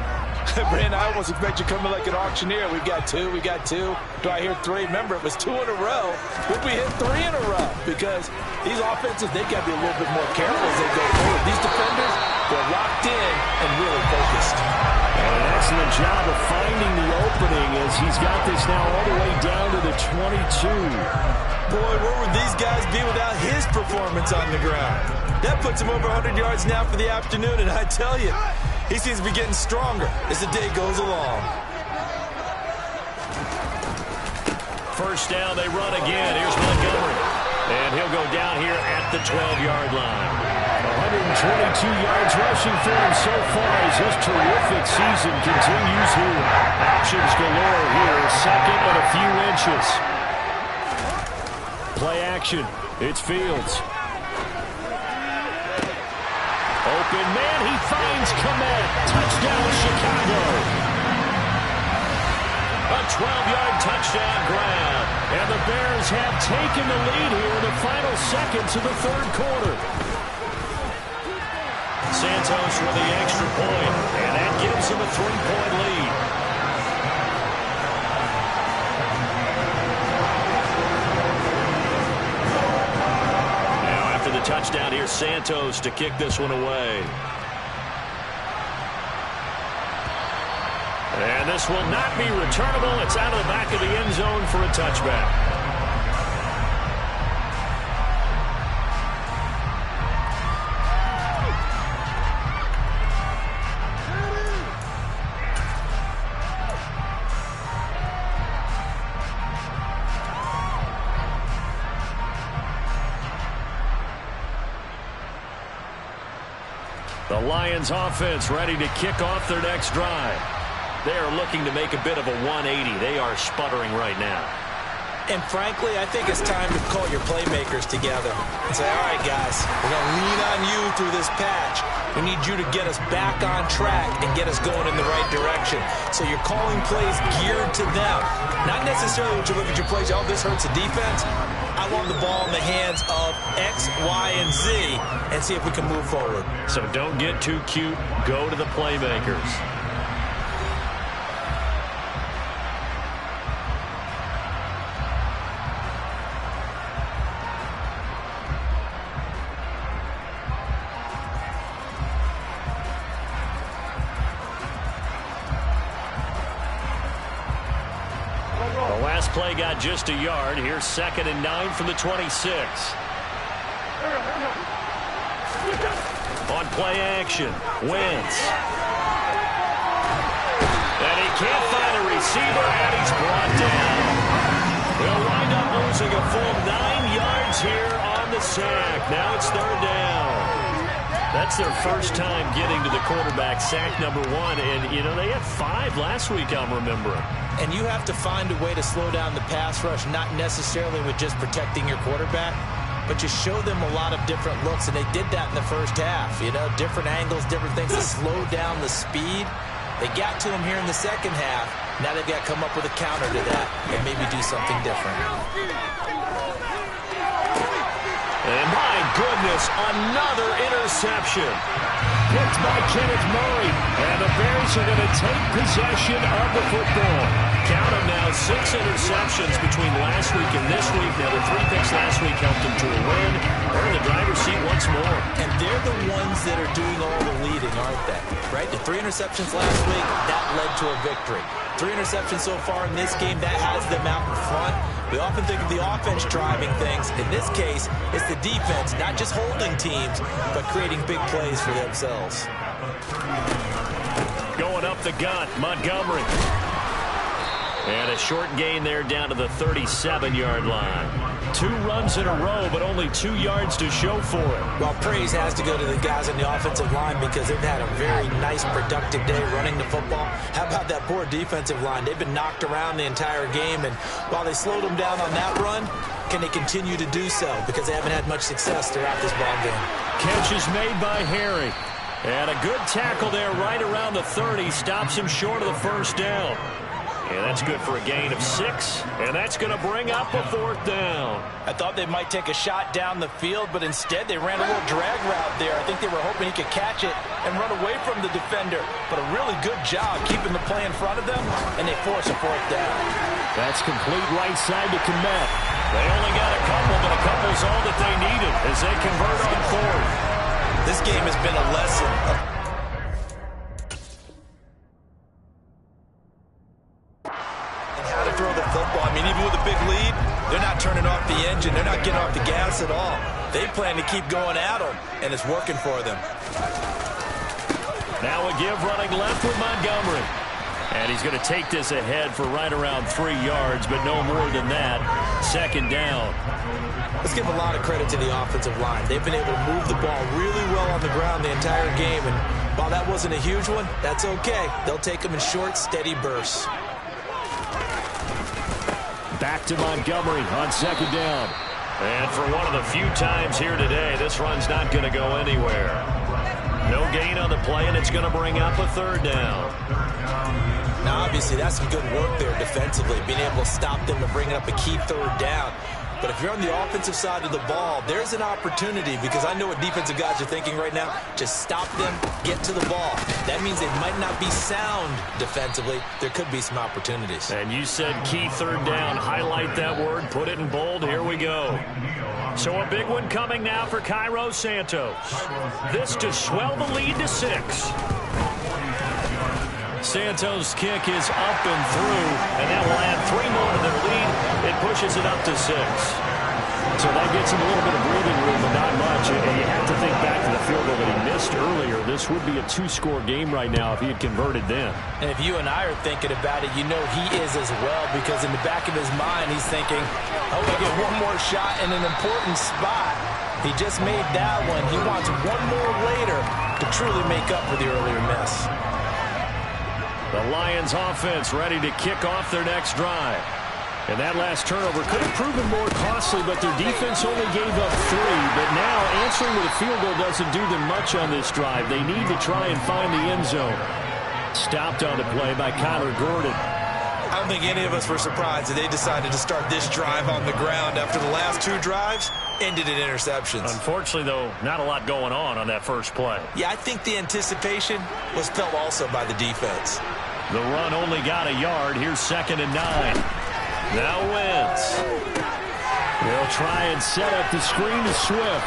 Brandon, I almost expect you coming like an auctioneer. We've got 2, we got 2. Do I hear 3? Remember, it was 2 in a row. Would we hit 3 in a row? Because these offenses, they got to be a little bit more careful as they go forward. These defenders, they're locked in and really focused. And an excellent job of finding the opening as he's got this now all the way down to the 22. Boy, where would these guys be without his performance on the ground? That puts him over 100 yards now for the afternoon, and I tell you, he seems to be getting stronger as the day goes along. First down, they run again. Here's Montgomery. And he'll go down here at the 12-yard line. 122 yards rushing for him so far as his terrific season continues here. Options galore here. 2nd and a few inches. Play action. It's Fields. Open man, he finds Kmet. Touchdown, Chicago. A 12-yard touchdown grab. And the Bears have taken the lead here in the final seconds of the 3rd quarter. Santos with the extra point, and that gives him a 3-point lead. Now after the touchdown, here's Santos to kick this one away. And this will not be returnable. It's out of the back of the end zone for a touchback. The Lions offense ready to kick off their next drive. They are looking to make a bit of a 180. They are sputtering right now. And frankly, I think it's time to call your playmakers together and say, all right, guys, we're going to lean on you through this patch. We need you to get us back on track and get us going in the right direction. So you're calling plays geared to them. Not necessarily when you look at your plays, oh, this hurts the defense. I want the ball in the hands of X, Y, and Z and see if we can move forward. So don't get too cute. Go to the playmakers. Play got just a yard. Here's 2nd and 9 from the 26. On play action, Wentz. And he can't find a receiver, and he's brought down. They'll wind up losing a full 9 yards here on the sack. Now it's 3rd down. That's their first time getting to the quarterback, sack number 1. And, you know, they had 5 last week, I'm remembering. And you have to find a way to slow down the pass rush, not necessarily with just protecting your quarterback, but you show them a lot of different looks, and they did that in the first half. You know, different angles, different things to slow down the speed. They got to him here in the second half. Now they've got to come up with a counter to that and maybe do something different. And my goodness, another interception. Picked by Kenneth Murray. And the Bears are going to take possession of the football. Count them now, 6 interceptions between last week and this week. Now, the 3 picks last week helped them to a win. They're in the driver's seat once more. And they're the ones that are doing all the leading, aren't they? Right? The 3 interceptions last week, that led to a victory. 3 interceptions so far in this game, that has them out in front. We often think of the offense driving things. In this case, it's the defense, not just holding teams, but creating big plays for themselves. Going up the gut, Montgomery. And a short gain there down to the 37-yard line. 2 runs in a row, but only 2 yards to show for it. Well, praise has to go to the guys on the offensive line because they've had a very nice, productive day running the football. How about that poor defensive line? They've been knocked around the entire game, and while they slowed them down on that run, can they continue to do so? Because they haven't had much success throughout this ball game. Catch is made by Harry. And a good tackle there right around the 30. Stops him short of the first down. And that's good for a gain of 6. And that's going to bring up a 4th down. I thought they might take a shot down the field, but instead they ran a little drag route there. I think they were hoping he could catch it and run away from the defender. But a really good job keeping the play in front of them, and they force a 4th down. That's complete right side to Kmet. They only got a couple, but a couple's all that they needed as they convert on 4th. This game has been a lesson of how to throw the football. I mean, even with a big lead, they're not turning off the engine. They're not getting off the gas at all. They plan to keep going at them, and it's working for them. Now a give running left with Montgomery. And he's going to take this ahead for right around 3 yards, but no more than that. 2nd down. Let's give a lot of credit to the offensive line. They've been able to move the ball really well on the ground the entire game, and while that wasn't a huge one, that's okay. They'll take them in short, steady bursts. Back to Montgomery on 2nd down. And for one of the few times here today, this run's not going to go anywhere. No gain on the play, and it's going to bring up a 3rd down. Now, obviously, that's some good work there defensively, being able to stop them and bringing up a key 3rd down. But if you're on the offensive side of the ball, there's an opportunity, because I know what defensive guys are thinking right now. Just stop them, get to the ball. That means they might not be sound defensively. There could be some opportunities. And you said key 3rd down. Highlight that word, put it in bold. Here we go. So a big one coming now for Cairo Santos. This to swell the lead to 6. Santos' kick is up and through, and that will add 3 more to their lead. It pushes it up to 6. So that gets him a little bit of breathing room, but not much. And you have to think back to the field goal that he missed earlier. This would be a 2-score game right now if he had converted then. And if you and I are thinking about it, you know he is as well, because in the back of his mind, he's thinking, oh, I get one more shot in an important spot. He just made that one. He wants one more later to truly make up for the earlier miss. The Lions offense ready to kick off their next drive. And that last turnover could have proven more costly, but their defense only gave up 3. But now answering with a field goal doesn't do them much on this drive. They need to try and find the end zone. Stopped on the play by Kyler Gordon. I don't think any of us were surprised that they decided to start this drive on the ground after the last 2 drives ended in interceptions. Unfortunately, though, not a lot going on that first play. Yeah, I think the anticipation was felt also by the defense. The run only got a yard. Here's 2nd and 9. Now Wentz. They'll try and set up the screen to Swift.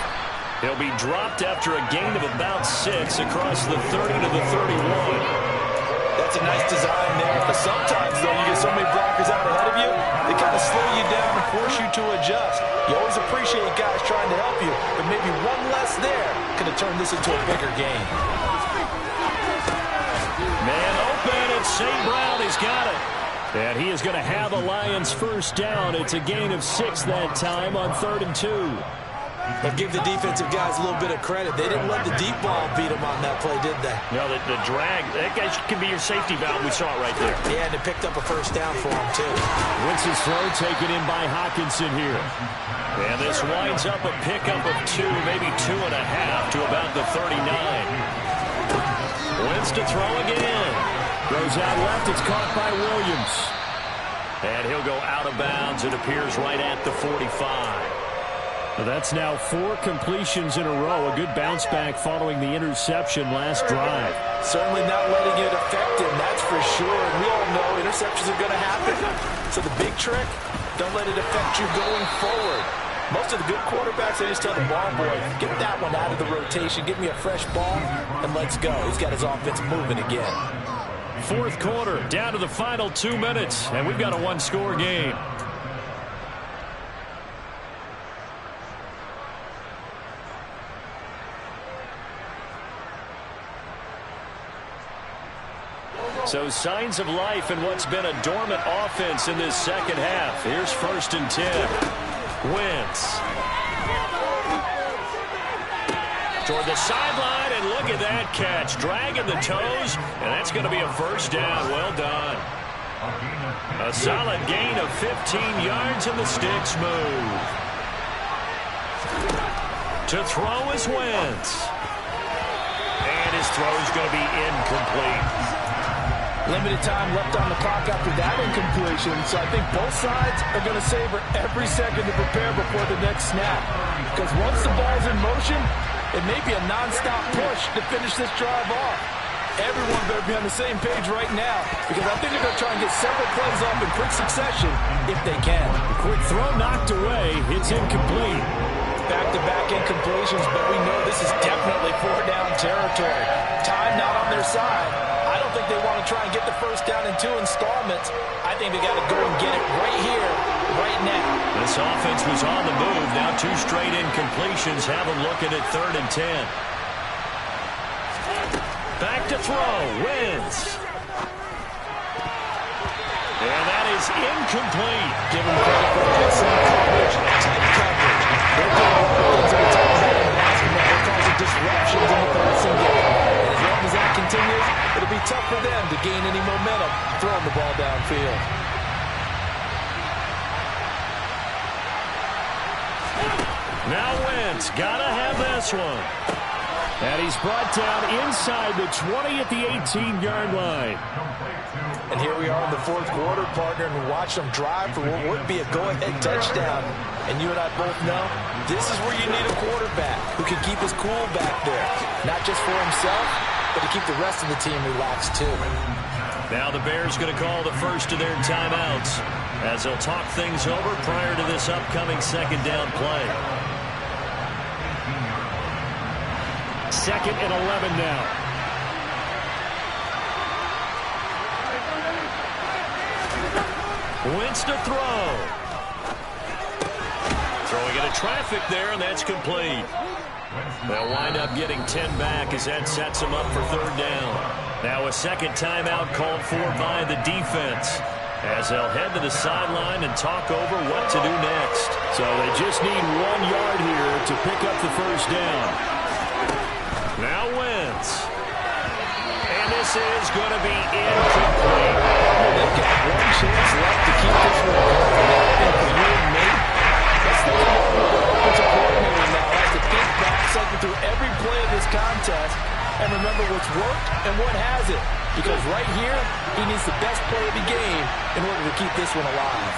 He'll be dropped after a gain of about 6 across the 30 to the 31. That's a nice design there. But sometimes, though, you get so many blockers out ahead of you, they kind of slow you down and force you to adjust. You always appreciate guys trying to help you, but maybe one less there could have turned this into a bigger game. Man open, it's St. Brown. He's got it. And he is going to have a Lions first down. It's a gain of 6 that time on 3rd and 2. But give the defensive guys a little bit of credit. They didn't let the deep ball beat them on that play, did they? No, the drag, that guy can be your safety valve. We saw it right there. Yeah, and it picked up a first down for him, too. Wentz's throw taken in by Hockenson here. And this winds up a pickup of 2, maybe 2.5 to about the 39. Wentz to throw again. Goes out left. It's caught by Williams. And he'll go out of bounds. It appears right at the 45. That's now 4 completions in a row. A good bounce back following the interception last drive. Certainly not letting it affect him, that's for sure. And we all know interceptions are going to happen. So the big trick, don't let it affect you going forward. Most of the good quarterbacks, they just tell the ball boy, get that one out of the rotation, give me a fresh ball, and let's go. He's got his offense moving again. 4th quarter, down to the final 2 minutes, and we've got a 1-score game. So signs of life in what's been a dormant offense in this second half. Here's 1st and 10. Wentz. Toward the sideline, and look at that catch. Dragging the toes, and that's going to be a first down. Well done. A solid gain of 15 yards, and the sticks move. To throw is Wentz. And his throw is going to be incomplete. Limited time left on the clock after that incompletion, so I think both sides are going to savor every second to prepare before the next snap. Because once the ball's in motion, it may be a non-stop push to finish this drive off. Everyone better be on the same page right now, because I think they're going to try and get several plays off in quick succession if they can. Quick throw knocked away. It's incomplete. Back-to-back incompletions, but we know this is definitely 4-down territory. Time not on their side. I don't think they want to try and get the first down in 2 installments. I think they got to go and get it right here, right now. This offense was on the move. Now 2 straight incompletions. Have them looking at 3rd and 10. Back to throw. Wentz. And that is incomplete. Give him credit for excellent coverage, tight coverage. They're doing a lot of things every time they're in basketball. They're causing disruptions in the passing game. And as long as that continues, it'll be tough for them to gain any momentum throwing the ball downfield. Now Wentz, gotta have this one. And he's brought down inside the 20 at the 18-yard line. And here we are in the 4th quarter, partner, and we watch them drive for what would be a go-ahead touchdown. And you and I both know this is where you need a quarterback who can keep his cool back there. Not just for himself, but to keep the rest of the team relaxed too. Now the Bears going to call the first of their timeouts as they'll talk things over prior to this upcoming 2nd down play. 2nd and 11 now. Wentz to throw. Throwing into traffic there, and that's complete. They'll wind up getting 10 back as that sets them up for 3rd down. Now a 2nd timeout called for by the defense. as they'll head to the sideline and talk over what to do next. So they just need 1 yard here to pick up the first down. Now Wentz. And this is going to be incomplete. They've got one chance left to keep this one going. And for you and me, let's think about what the offensive coordinator now has to think back, cycle through every play of this contest, and remember what's worked and what hasn't. Because right here, he needs the best play of the game in order to keep this one alive.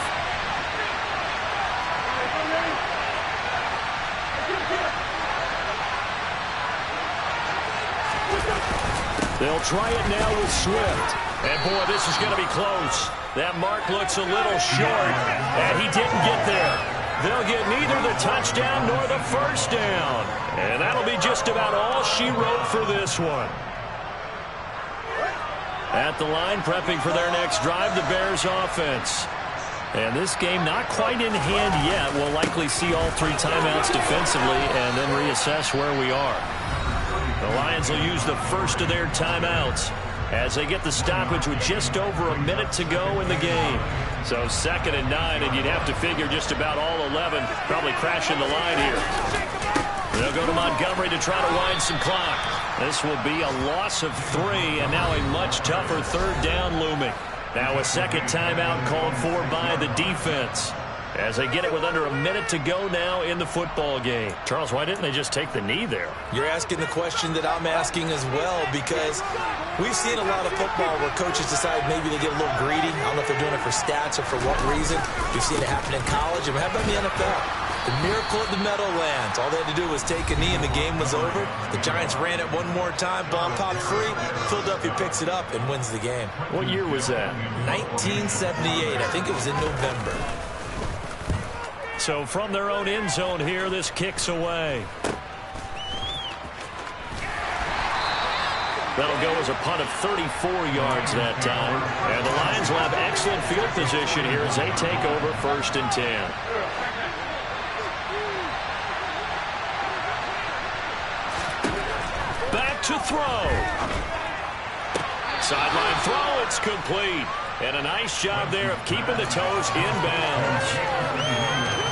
They'll try it now with Swift. And, boy, this is going to be close. That mark looks a little short, and he didn't get there. They'll get neither the touchdown nor the first down. And that'll be just about all she wrote for this one. At the line, prepping for their next drive, the Bears offense. And this game not quite in hand yet. We'll likely see all 3 timeouts defensively and then reassess where we are. The Lions will use the first of their timeouts as they get the stoppage with just over a minute to go in the game. So 2nd and 9, and you'd have to figure just about all 11 probably crashing the line here. They'll go to Montgomery to try to wind some clock. This will be a loss of 3, and now a much tougher 3rd down looming. Now a second timeout called for by the defense as they get it with under a minute to go now in the football game. Charles, why didn't they just take the knee there? You're asking the question that I'm asking as well, because we've seen a lot of football where coaches decide maybe they get a little greedy. I don't know if they're doing it for stats or for what reason. We've seen it happen in college, and how about in the NFL? The miracle at the Meadowlands. All they had to do was take a knee and the game was over. The Giants ran it one more time. Ball popped free. Philadelphia picks it up and wins the game. What year was that? 1978. I think it was in November. So from their own end zone here, this kicks away. That'll go as a punt of 34 yards that time. And the Lions will have excellent field position here as they take over 1st and 10. Back to throw. Sideline throw, it's complete. And a nice job there of keeping the toes in bounds.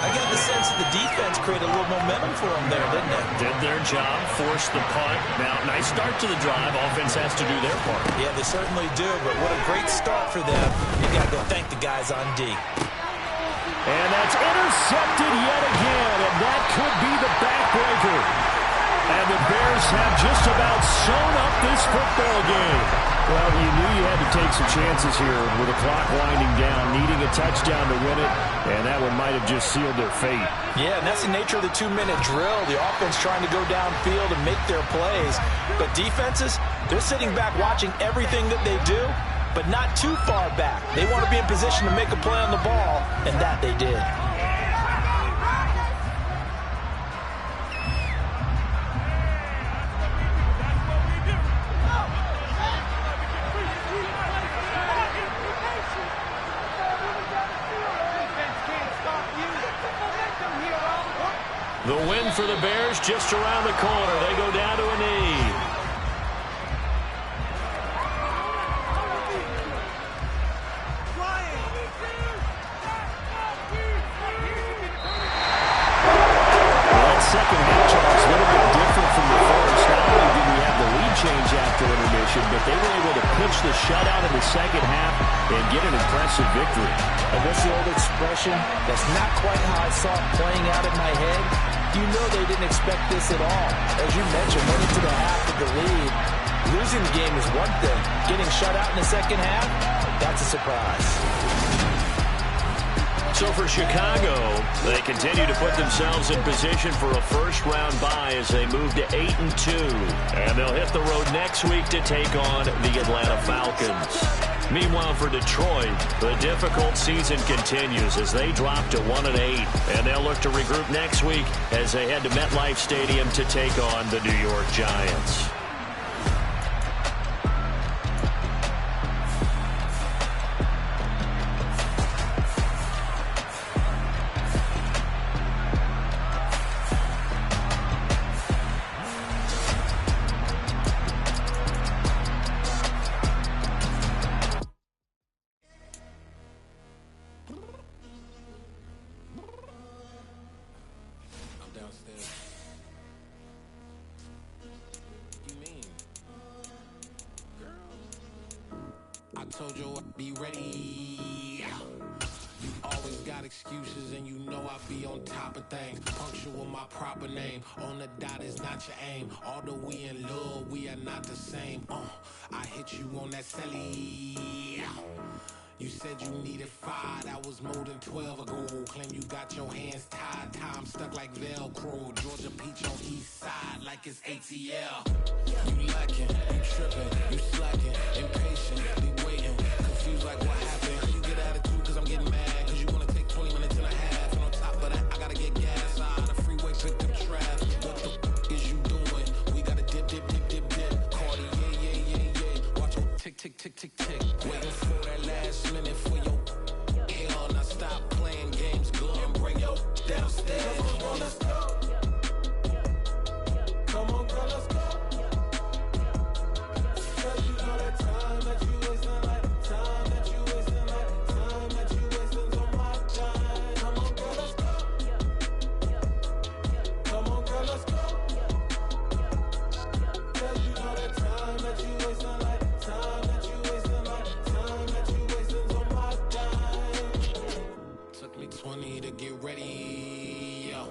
I got the sense that the defense created a little momentum for them there, didn't it? Did their job, forced the punt. Now, nice start to the drive. Offense has to do their part. Yeah, they certainly do, but what a great start for them. You got to go thank the guys on D. And that's intercepted yet again, and that could be the backbreaker. And the Bears have just about sewn up this football game. Well, you knew you had to take some chances here with the clock winding down, needing a touchdown to win it, and that one might have just sealed their fate. Yeah, and that's the nature of the 2-minute drill. The offense trying to go downfield and make their plays. But defenses, they're sitting back watching everything that they do, but not too far back. They want to be in position to make a play on the ball, and that they did. The win for the Bears just around the corner. They go down to a knee. That second half, Charles, a little bit different from the first. Not only did we have the lead change after intermission, but they were able to pitch the shutout in the second half and get an impressive victory. And what's the old expression? That's not quite how I saw it playing out in my head. You know they didn't expect this at all. As you mentioned, went into the half of the lead. Losing the game is one thing. Getting shut out in the second half, that's a surprise. So for Chicago, they continue to put themselves in position for a first-round bye as they move to 8-2. And they'll hit the road next week to take on the Atlanta Falcons. Meanwhile, for Detroit, the difficult season continues as they drop to 1-8. And they'll look to regroup next week as they head to MetLife Stadium to take on the New York Giants. told you I'd be ready. You always got excuses and you know I be on top of things. Punctual my proper name. On the dot is not your aim. Although we in love, we are not the same. I hit you on that celly. You said you needed 5, that was more than 12 ago. Claim you got your hands tied, time stuck like Velcro. Georgia Peach on east side like it's ATL. You lacking, you tripping, you slacking, impatient, be waiting, confused like what happened. You get attitude cause I'm getting mad, cause you wanna take 20 minutes and a half. And on top of that, I gotta get gas out of the freeway, pick up trash. What the f is you doing? We gotta dip, dip, dip, dip, dip. Cardi, yeah. Watch your tick, tick, tick, tick, tick. Waiting for that last minute for your hell. Now stop playing games, go and bring your downstairs. Come on, let's go. Come on, girl, let's go. Cause you know that time that you wasting, like time that you wasting, like time that you wasting on my time. Come on, girl, let's go. Come on, girl, let's go. Cause you know that time that you wasting, like time that you wasting, like time that you wasting on my time. Took me 20 to get ready, yo.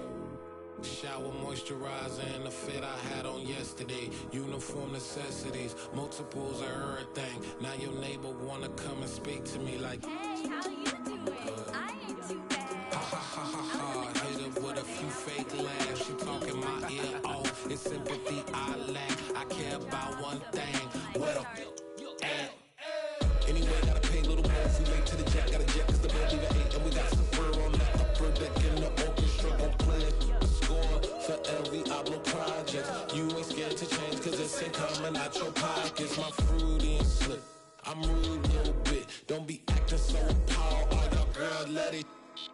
Shower, moisturizer, and the fit I had on yesterday. Uniform necessities, multiples of everything. Now your neighbor wanna come and speak to me like, hey, how you doing? I ain't too bad. ha ha ha ha ha. Hit her with a few fake laughs. She talking my ear off. It's sympathy I lack. I care about one thing. What up? Anyway, gotta pay a little more if we late to the jet. Got a jet cause the bed leave at 8. And we got some fur on the upper deck in the orchestra. Gon' play a score for every Ablo project. You ain't scared to change cause this ain't coming out your pockets. My fruity and slip. I'm rude a little bit. Don't be acting so appalled. All y'all girl, let it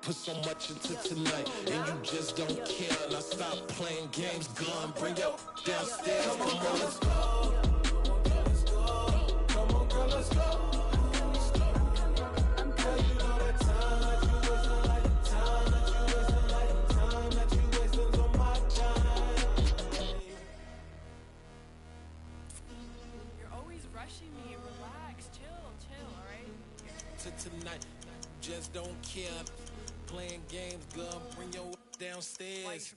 put so much into tonight. And you just don't care. Now stop playing games. Gun, bring your downstairs. Come on, girl, let's go. Come on, girl, let's go. Tonight, just don't care. Playing games, gun, bring your downstairs.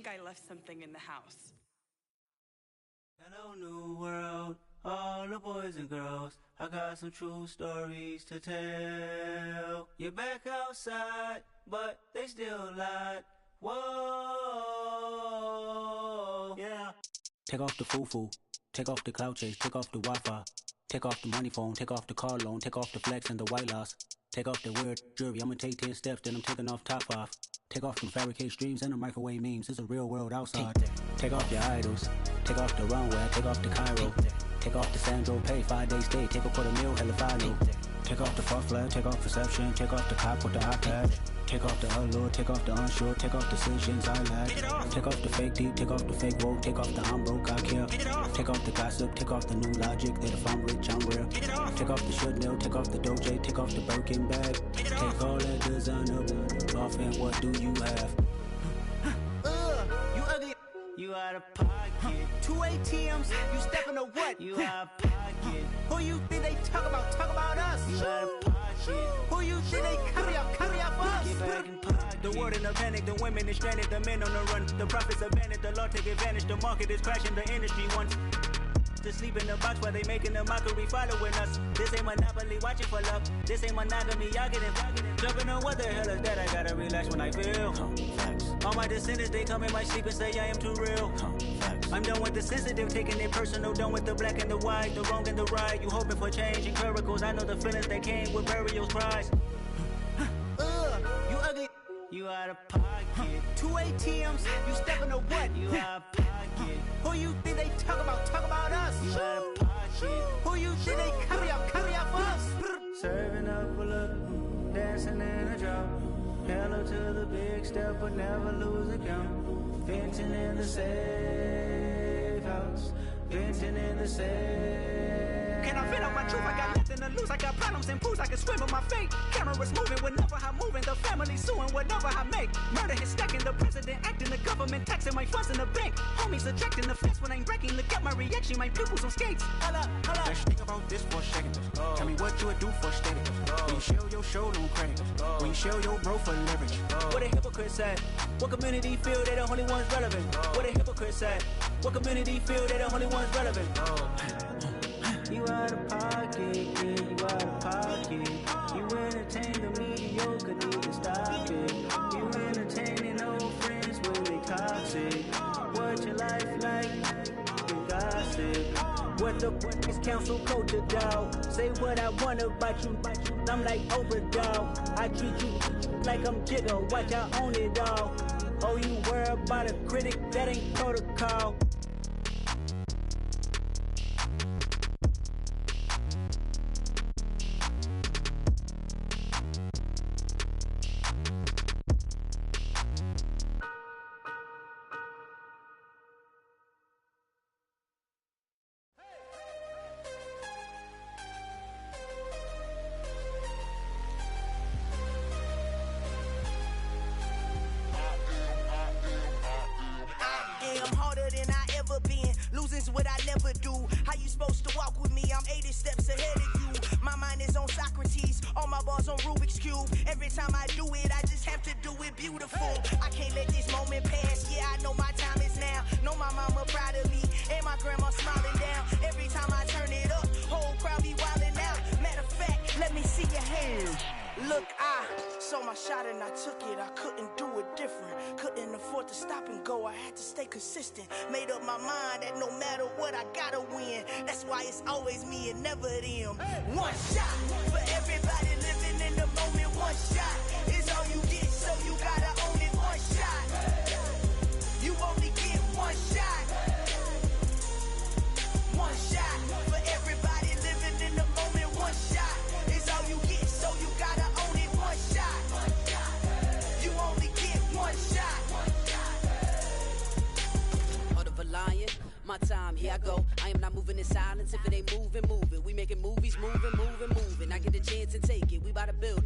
I left something in the house. Hello, new world, all the boys and girls. I got some true stories to tell. You're back outside, but they still lied. Whoa, yeah. Take off the foo-foo, take off the cloud chase, take off the Wi-Fi. Take off the money phone, take off the car loan, take off the flex and the white loss. Take off the weird jewelry, I'ma take 10 steps, then I'm taking off top off. Take off from fabricate streams and the microwave memes. It's a real world outside. Take off your idols. Take off the runway. Take off the Cairo. Take off the Sandro Pay. 5-day stay. Take a $250,000 hella final. Take off the far flag. Take off perception. Take off the cop with the iPad. Take off the allure. Take off the unsure. Take off decisions I lack. Take off the fake deep. Take off the fake woke. Take off the I'm broke. I care. Take off the gossip. Take off the new logic. That if I'm rich, I'm real. Take off the should know. Take off the Doja. Take off the Birkin bag. Take all that designer off and what do you have? You ugly. You out of pocket. 2 ATMs, you stepping to what? You out of pocket. Who you think they talk about? Talk about us. You out of pocket. Who you think they carry up for us? Get back in pocket. The world in a panic, the women is stranded, the men on the run. The profits abandoned, the law take advantage. The market is crashing, the industry wants to sleep in the box while they making a mockery following us. This ain't Monopoly, watching for love. This ain't monogamy, y'all getting jumping on what the hell is that? I gotta relax when I feel. All my descendants, they come in my sleep and say I am too real. I'm done with the sensitive, taking it personal. Done with the black and the white, the wrong and the right. You hoping for change and miracles. I know the feelings that came with burial cries. You ugly. You out of pocket. 2 ATMs, you stepping to what? You out of pocket. Who you think they talk about? Talk about us. You out of pocket. Who you think they carry up for us? Serving up a look, dancing in a drop. Hello to the big step, but never lose account. Venting in the safe house. Venting in the safe. Can I vent out my truth? I got nothing to lose. I got problems and booze. I can swim with my fate. Cameras moving whenever I'm moving. The family suing whatever I make. Murder is stacking. The president acting. The government taxing my funds in the bank. Homies ejecting the fence when I'm breaking. Look at my reaction. My pupils on skates. Hold up. Let's think about this for a second. Tell me what you would do for status. When you show your show, don't credit. When you show your bro for leverage. What a hypocrite said. What community feel they the only ones relevant? What a hypocrite said. What community feel they the only ones relevant? You out of pocket, yeah, you out of pocket. You entertain the mediocre, need to stop it. You entertaining old friends when they toxic. What your life like? You gossip. What the fuck is council culture, dawg? Say what I want about you. I'm like overdog. I treat you like I'm Jigga. Watch I own it all. Oh, you worry about a critic? That ain't protocol. What I never do. How you supposed to walk with me? I'm 80 steps ahead of you. My mind is on Socrates, all my bars on Rubik's Cube. Every time I do it, I just have to do it beautiful. I can't let this moment pass. Yeah, I know my time is now. Know my mama proud of me, and my grandma smiling down. Every time I turn it up, whole crowd be wildin' out. Matter of fact, let me see your hands. Look, I saw my shot and I took it. I couldn't do it different. Couldn't afford to stop and go. I had to stay consistent. Made up my mind that no matter what, I gotta win. That's why it's always me and never them. One shot for everybody living in the moment. One shot is all you get, so you gotta own it. One shot. You only get one shot. One shot for everybody living in the moment. One shot is all you get, so you gotta own it. One shot. You only get one shot. Heart of a lion, my time, here I go. I am not moving in silence. If it ain't moving, moving. We making movies, moving. I get the chance and take it. We bout to build it.